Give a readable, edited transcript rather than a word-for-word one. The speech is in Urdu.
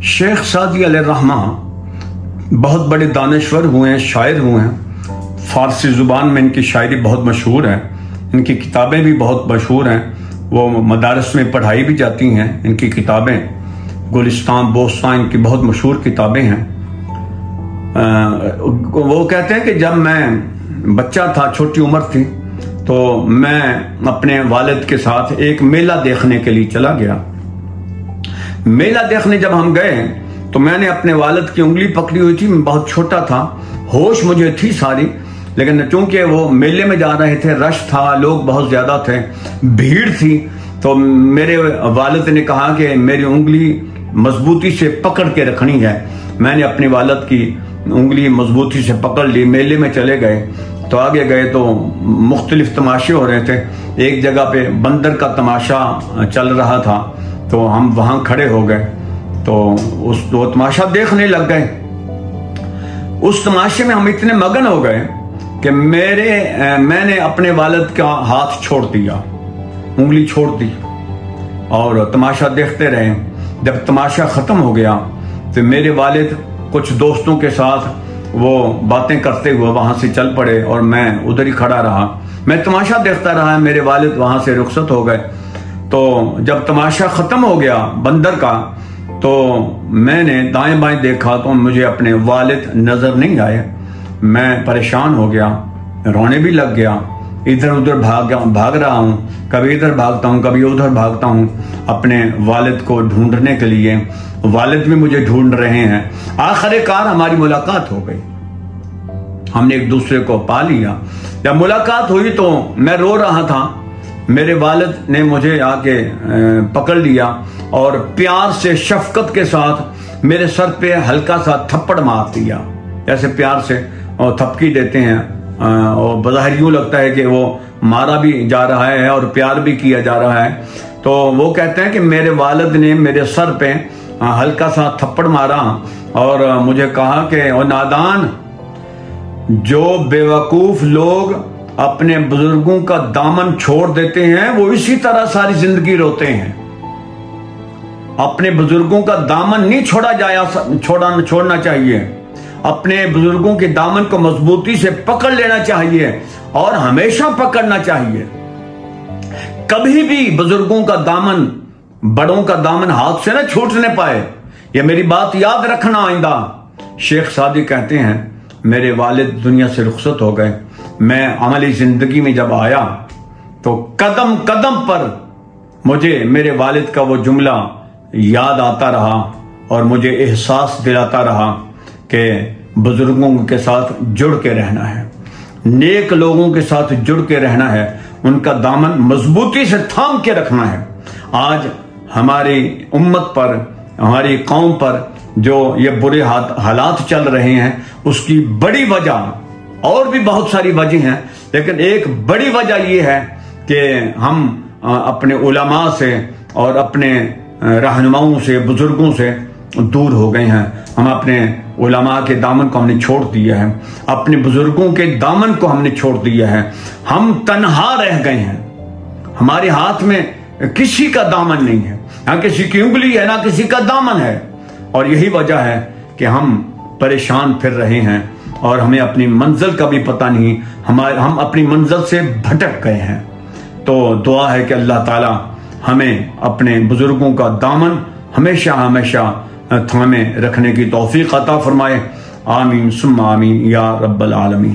شیخ سعدی علیہ الرحمہ بہت بڑے دانشور ہوئے ہیں، شاعر ہوئے ہیں۔ فارسی زبان میں ان کی شاعری بہت مشہور ہے، ان کی کتابیں بھی بہت مشہور ہیں، وہ مدارس میں پڑھائی بھی جاتی ہیں ان کی کتابیں۔ گلستان بوستان ان کی بہت مشہور کتابیں ہیں۔ وہ کہتے ہیں کہ جب میں بچہ تھا، چھوٹی عمر تھی، تو میں اپنے والد کے ساتھ ایک میلہ دیکھنے کے لیے چلا گیا۔ میلہ دیکھنے جب ہم گئے تو میں نے اپنے والد کی انگلی پکڑی ہوئی تھی، میں بہت چھوٹا تھا، ہوش مجھے تھی ساری، لیکن چونکہ وہ میلے میں جا رہے تھے، رش تھا، لوگ بہت زیادہ تھے، بھیڑ تھی، تو میرے والد نے کہا کہ میری انگلی مضبوطی سے پکڑ کے رکھنی ہے۔ میں نے اپنے والد کی انگلی مضبوطی سے پکڑ لی، میلے میں چلے گئے۔ تو آگے گئے تو مختلف تماشے ہو رہے تھے۔ ایک جگہ پہ بندر کا تماشا چل رہا تھا، تو ہم وہاں کھڑے ہو گئے، تو وہ تماشا دیکھنے لگ گئے۔ اس تماشے میں ہم اتنے مگن ہو گئے کہ میں نے اپنے والد کا ہاتھ چھوڑ دیا، انگلی چھوڑ دی، اور تماشا دیکھتے رہے۔ جب تماشا ختم ہو گیا تو میرے والد کچھ دوستوں کے ساتھ وہ باتیں کرتے ہوئے وہاں سے چل پڑے، اور میں ادھر ہی کھڑا رہا، میں تماشا دیکھتا رہا۔ میرے والد وہاں سے رخصت ہو گئے۔ تو جب تماشا ختم ہو گیا بندر کا، تو میں نے دائیں بائیں دیکھا تو مجھے اپنے والد نظر نہیں آئے۔ میں پریشان ہو گیا، رونے بھی لگ گیا، ادھر ادھر بھاگ رہا ہوں، کبھی ادھر بھاگتا ہوں، کبھی ادھر بھاگتا ہوں اپنے والد کو ڈھونڈنے کے لیے۔ والد بھی مجھے ڈھونڈ رہے ہیں۔ آخر کار ہماری ملاقات ہو گئی، ہم نے ایک دوسرے کو پا لیا۔ جب ملاقات ہوئی تو میں رو رہا تھا، میرے والد نے مجھے آ کے پکڑ لیا اور پیار سے، شفقت کے ساتھ میرے سر پہ ہلکا سا تھپڑ مار دیا، جیسے پیار سے تھپکی دیتے ہیں، اور بظاہر یوں لگتا ہے کہ وہ مارا بھی جا رہا ہے اور پیار بھی کیا جا رہا ہے۔ تو وہ کہتے ہیں کہ میرے والد نے میرے سر پہ ہلکا سا تھپڑ مارا اور مجھے کہا کہ او نادان، جو بے وقوف لوگ اپنے بزرگوں کا دامن چھوڑ دیتے ہیں وہ اسی طرح ساری زندگی روتے ہیں۔ اپنے بزرگوں کا دامن نہیں چھوڑنا چاہیے، اپنے بزرگوں کے دامن کو مضبوطی سے پکڑ لینا چاہیے اور ہمیشہ پکڑنا چاہیے۔ کبھی بھی بزرگوں کا دامن، بڑوں کا دامن ہاتھ سے نہ چھوٹنے پائے، یہ میری بات یاد رکھنا آئندہ۔ شیخ سعدی کہتے ہیں میرے والد دنیا سے رخصت ہو گئے، میں عملی زندگی میں جب آیا تو قدم قدم پر مجھے میرے والد کا وہ جملہ یاد آتا رہا اور مجھے احساس دلاتا رہا کہ بزرگوں کے ساتھ جڑ کے رہنا ہے، نیک لوگوں کے ساتھ جڑ کے رہنا ہے، ان کا دامن مضبوطی سے تھام کے رکھنا ہے۔ آج ہماری امت پر، ہماری قوم پر جو یہ برے حالات چل رہے ہیں، اس کی بڑی وجہ، اور بھی بہت ساری وجہ ہیں، لیکن ایک بڑی وجہ یہ ہے کہ ہم اپنے علماء سے اور اپنے رہنماؤں سے، بزرگوں سے دور ہو گئے ہیں۔ ہم اپنے علماء کے دامن کو ہم نے چھوڑ دیا ہے، اپنے بزرگوں کے دامن کو ہم نے چھوڑ دیا ہے، ہم تنہا رہ گئے ہیں، ہمارے ہاتھ میں کسی کا دامن نہیں ہے، نہ کسی کی انگلی ہے، نہ کسی کا دامن ہے، اور یہی وجہ ہے کہ ہم پریشان پھر رہے ہیں اور ہمیں اپنی منزل کا بھی پتہ نہیں، ہم اپنی منزل سے بھٹک گئے ہیں۔ تو دعا ہے کہ اللہ تعالی ہمیں اپنے بزرگوں کا دامن ہمیشہ ہمیشہ تھامے رکھنے کی توفیق عطا فرمائے۔ آمین ثم آمین یا رب العالمین۔